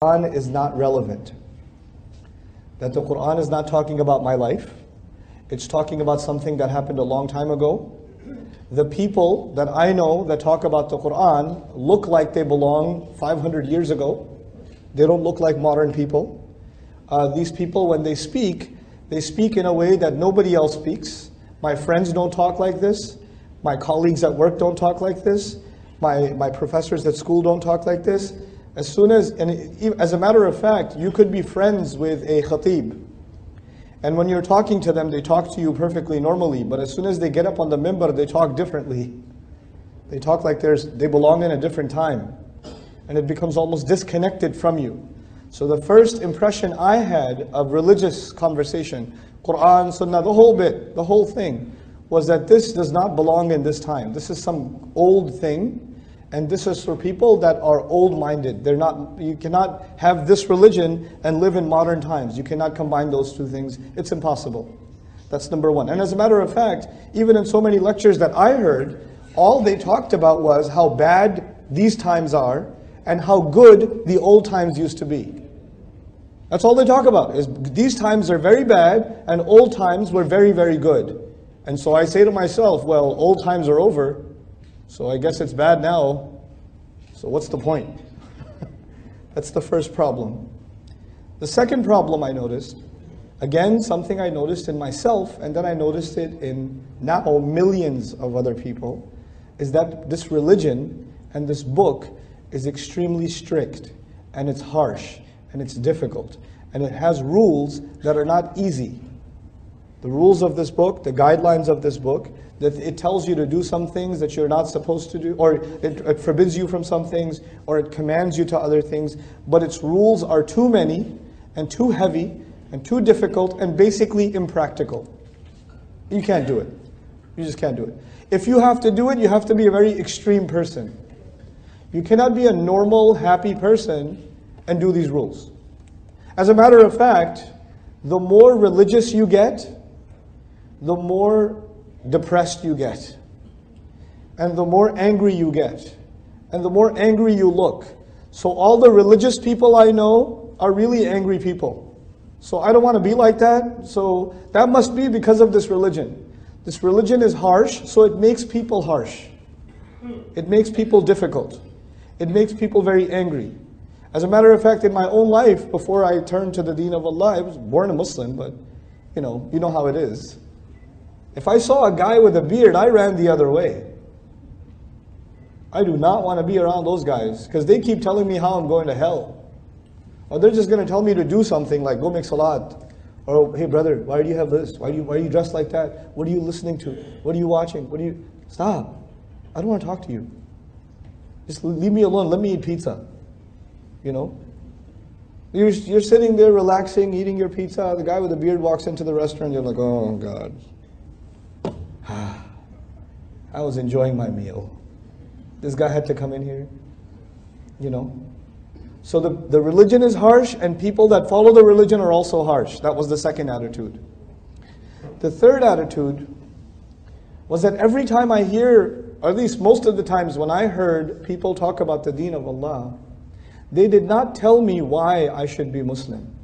Quran is not relevant. That the Quran is not talking about my life. It's talking about something that happened a long time ago. The people that I know that talk about the Quran look like they belong 500 years ago. They don't look like modern people. These people, when they speak in a way that nobody else speaks. My friends don't talk like this. My colleagues at work don't talk like this. My professors at school don't talk like this. As a matter of fact, you could be friends with a khatib. And when you're talking to them, they talk to you perfectly normally. But as soon as they get up on the mimbar, they talk differently. They talk like they belong in a different time. And it becomes almost disconnected from you. So the first impression I had of religious conversation, Quran, Sunnah, the whole bit, the whole thing, was that this does not belong in this time. This is some old thing. And this is for people that are old-minded. You cannot have this religion and live in modern times. You cannot combine those two things. It's impossible. That's number one. And as a matter of fact, even in so many lectures that I heard, all they talked about was how bad these times are and how good the old times used to be. That's all they talk about, is these times are very bad and old times were very, very good. And so I say to myself, well, old times are over. So I guess it's bad now, so what's the point? That's the first problem. The second problem I noticed, again, something I noticed in myself, and then I noticed it in now millions of other people, is that this religion and this book is extremely strict, and it's harsh, and it's difficult, and it has rules that are not easy. The rules of this book, the guidelines of this book, that it tells you to do some things that you're not supposed to do, or it forbids you from some things, or it commands you to other things, but its rules are too many, and too heavy, and too difficult, and basically impractical. You can't do it. You just can't do it. If you have to do it, you have to be a very extreme person. You cannot be a normal, happy person and do these rules. As a matter of fact, the more religious you get, the more depressed you get, and the more angry you get, and the more angry you look. So all the religious people I know are really angry people. So I don't want to be like that, so that must be because of this religion. This religion is harsh, so it makes people harsh. It makes people difficult. It makes people very angry. As a matter of fact, in my own life, before I turned to the deen of Allah, I was born a Muslim, but you know how it is. If I saw a guy with a beard, I ran the other way. I do not want to be around those guys, because they keep telling me how I'm going to hell. Or they're just going to tell me to do something like go make salat. Or, hey brother, why do you have this? Why are you dressed like that? What are you listening to? What are you watching? Stop. I don't want to talk to you. Just leave me alone. Let me eat pizza. You're sitting there relaxing, eating your pizza. The guy with the beard walks into the restaurant. You're like, oh God. I was enjoying my meal. This guy had to come in here. So the religion is harsh, and people that follow the religion are also harsh. That was the second attitude. The third attitude was that every time I hear, or at least most of the times when I heard people talk about the deen of Allah, they did not tell me why I should be Muslim.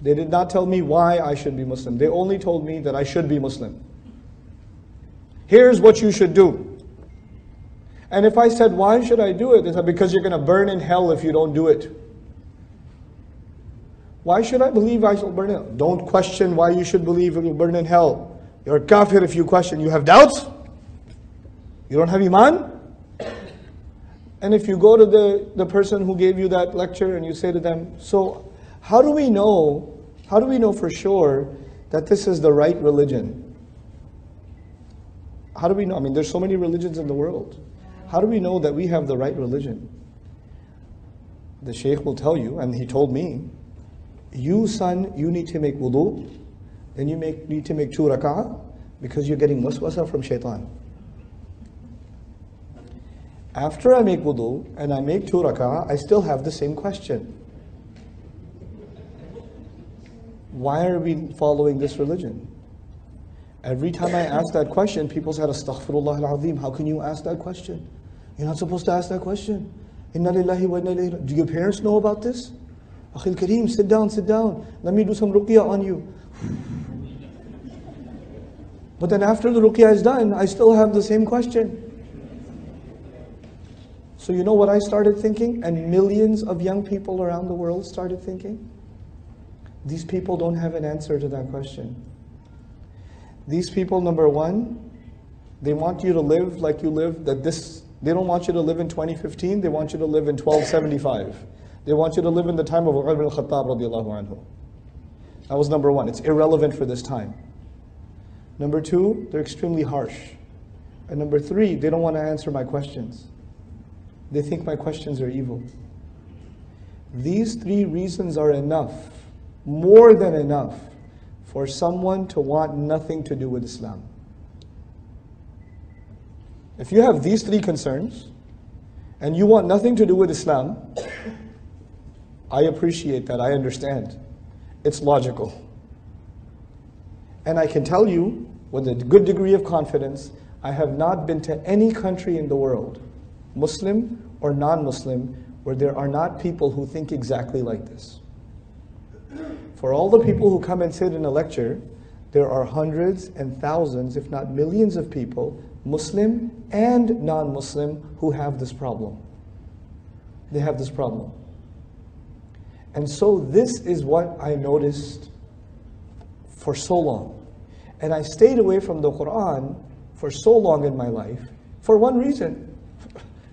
They did not tell me why I should be Muslim. They only told me that I should be Muslim. Here's what you should do. And if I said, why should I do it? They said, because you're going to burn in hell if you don't do it. Why should I believe I shall burn in hell? Don't question why you should believe it will burn in hell. You're a kafir if you question. You have doubts? You don't have iman? And if you go to the person who gave you that lecture and you say to them, so how do we know for sure that this is the right religion? How do we know? I mean, there's so many religions in the world. How do we know that we have the right religion? The Shaykh will tell you, and he told me, you son, you need to make wudu, then you need to make 2 rak'ah, because you're getting waswasa from shaitan. After I make wudu and I make 2 rak'ah, I still have the same question. Why are we following this religion? Every time I ask that question, people said, Astaghfirullah al-Azim, how can you ask that question? You're not supposed to ask that question. Inna lillahi wa inna ilayhi. Do your parents know about this? Akhil Kareem, sit down, sit down. Let me do some ruqyah on you. But then after the ruqyah is done, I still have the same question. So you know what I started thinking? And millions of young people around the world started thinking? These people don't have an answer to that question. These people, number one, they want you to live like you live, they don't want you to live in 2015, they want you to live in 1275. They want you to live in the time of Umar ibn al-Khattab radiallahu anhu. That was number one. It's irrelevant for this time. Number two, they're extremely harsh. And number three, they don't want to answer my questions. They think my questions are evil. These three reasons are enough, more than enough, for someone to want nothing to do with Islam. If you have these three concerns, and you want nothing to do with Islam, I appreciate that, I understand. It's logical. And I can tell you, with a good degree of confidence, I have not been to any country in the world, Muslim or non-Muslim, where there are not people who think exactly like this. For all the people who come and sit in a lecture, there are hundreds and thousands, if not millions of people, Muslim and non-Muslim, who have this problem. They have this problem. And so this is what I noticed for so long. And I stayed away from the Quran for so long in my life for one reason.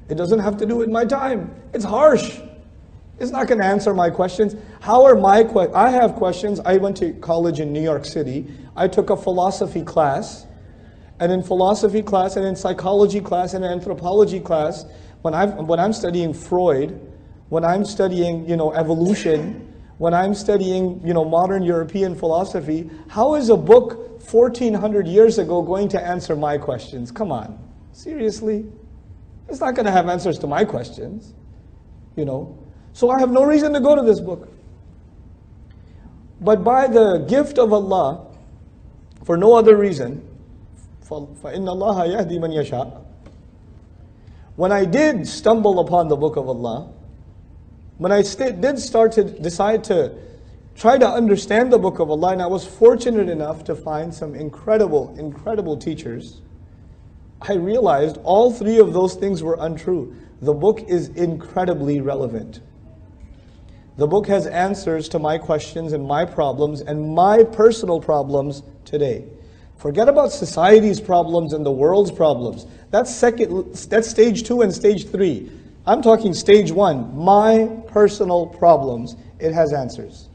It doesn't have to do with my time. It's harsh. It's not going to answer my questions. How are my questions? I have questions. I went to college in New York City. I took a philosophy class. And in philosophy class and in psychology class and in anthropology class, when I'm studying Freud, when I'm studying, evolution, when I'm studying, modern European philosophy, how is a book 1400 years ago going to answer my questions? Come on, seriously? It's not going to have answers to my questions, So I have no reason to go to this book. But by the gift of Allah, for no other reason, فَإِنَّ اللَّهَ يَهْدِي مَنْ يَشَاءُ. When I did stumble upon the book of Allah, when I did start to decide to try to understand the book of Allah, and I was fortunate enough to find some incredible, incredible teachers, I realized all three of those things were untrue. The book is incredibly relevant. The book has answers to my questions and my problems and my personal problems today. Forget about society's problems and the world's problems. That's stage 2 and stage 3. I'm talking stage 1, my personal problems. It has answers.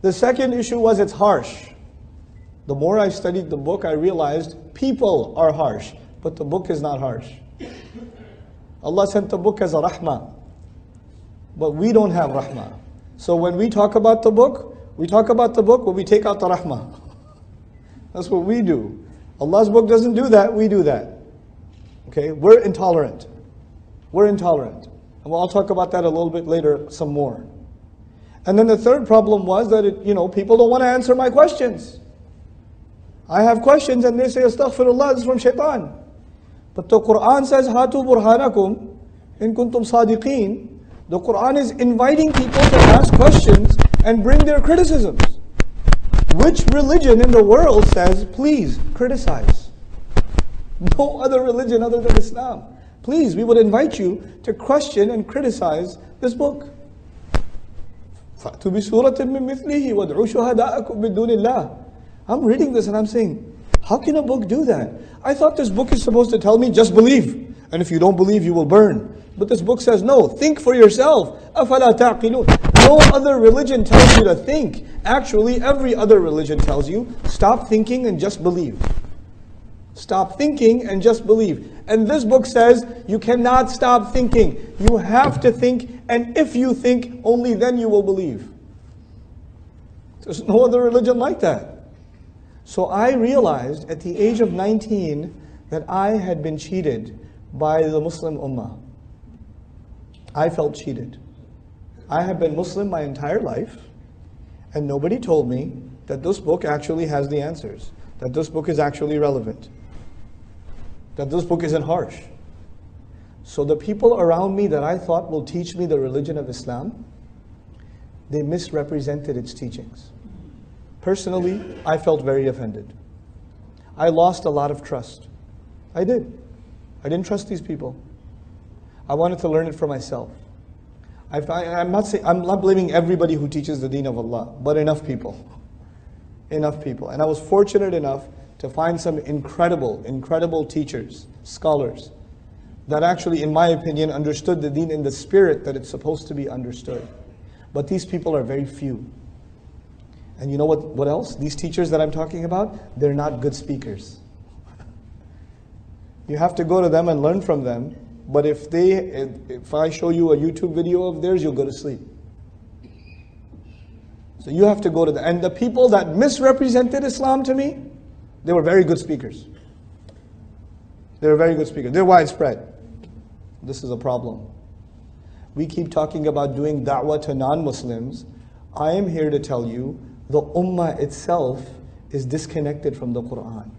The second issue was it's harsh. The more I studied the book, I realized people are harsh, but the book is not harsh. Allah sent the book as a rahmah, but we don't have rahmah. So when we talk about the book, but we take out the rahmah. That's what we do. Allah's book doesn't do that, we do that. Okay, we're intolerant. We're intolerant. And I'll talk about that a little bit later, some more. And then the third problem was that people don't want to answer my questions. I have questions and they say, astaghfirullah, this is from shaitan. But the Quran says, Hatu burhanakum in kuntum sadiqeen. The Quran is inviting people to ask questions and bring their criticisms. Which religion in the world says, please criticize? No other religion other than Islam. Please, we would invite you to question and criticize this book. فَأْتُوا بِسُورَةٍ مِّن مِثْلِهِ وَادْعُوا شُهَدَاءَكُمْ مِن دُونِ اللَّهِ. I'm reading this and I'm saying, how can a book do that? I thought this book is supposed to tell me, just believe. And if you don't believe, you will burn. But this book says, no, think for yourself. أَفَلَا تَعْقِلُونَ. No other religion tells you to think. Actually, every other religion tells you, stop thinking and just believe. Stop thinking and just believe. And this book says, you cannot stop thinking. You have to think, and if you think, only then you will believe. There's no other religion like that. So I realized at the age of 19 that I had been cheated by the Muslim Ummah. I felt cheated. I have been Muslim my entire life, and nobody told me that this book actually has the answers, that this book is actually relevant, that this book isn't harsh. So the people around me that I thought will teach me the religion of Islam, they misrepresented its teachings. Personally, I felt very offended. I lost a lot of trust. I did. I didn't trust these people. I wanted to learn it for myself. I'm not blaming everybody who teaches the deen of Allah, but enough people. Enough people. And I was fortunate enough to find some incredible teachers, scholars, that actually, in my opinion, understood the deen in the spirit that it's supposed to be understood. But these people are very few. And you know what else? These teachers that I'm talking about, they're not good speakers. You have to go to them and learn from them. But if I show you a YouTube video of theirs, you'll go to sleep. So you have to go to them. And the people that misrepresented Islam to me, they were very good speakers. They were very good speakers. They're widespread. This is a problem. We keep talking about doing da'wah to non-Muslims. I am here to tell you, the ummah itself is disconnected from the Qur'an.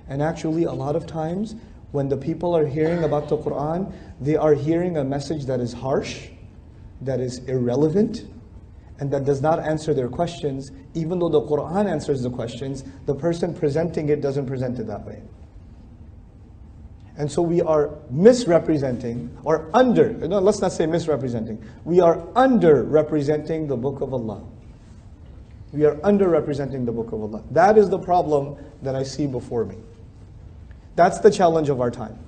And actually, a lot of times, when the people are hearing about the Qur'an, they are hearing a message that is harsh, that is irrelevant, and that does not answer their questions. Even though the Qur'an answers the questions, the person presenting it doesn't present it that way. And so we are misrepresenting, or let's not say misrepresenting. We are underrepresenting the Book of Allah. We are underrepresenting the Book of Allah. That is the problem that I see before me. That's the challenge of our time.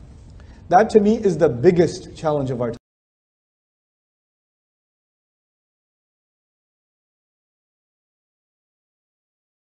That to me is the biggest challenge of our time.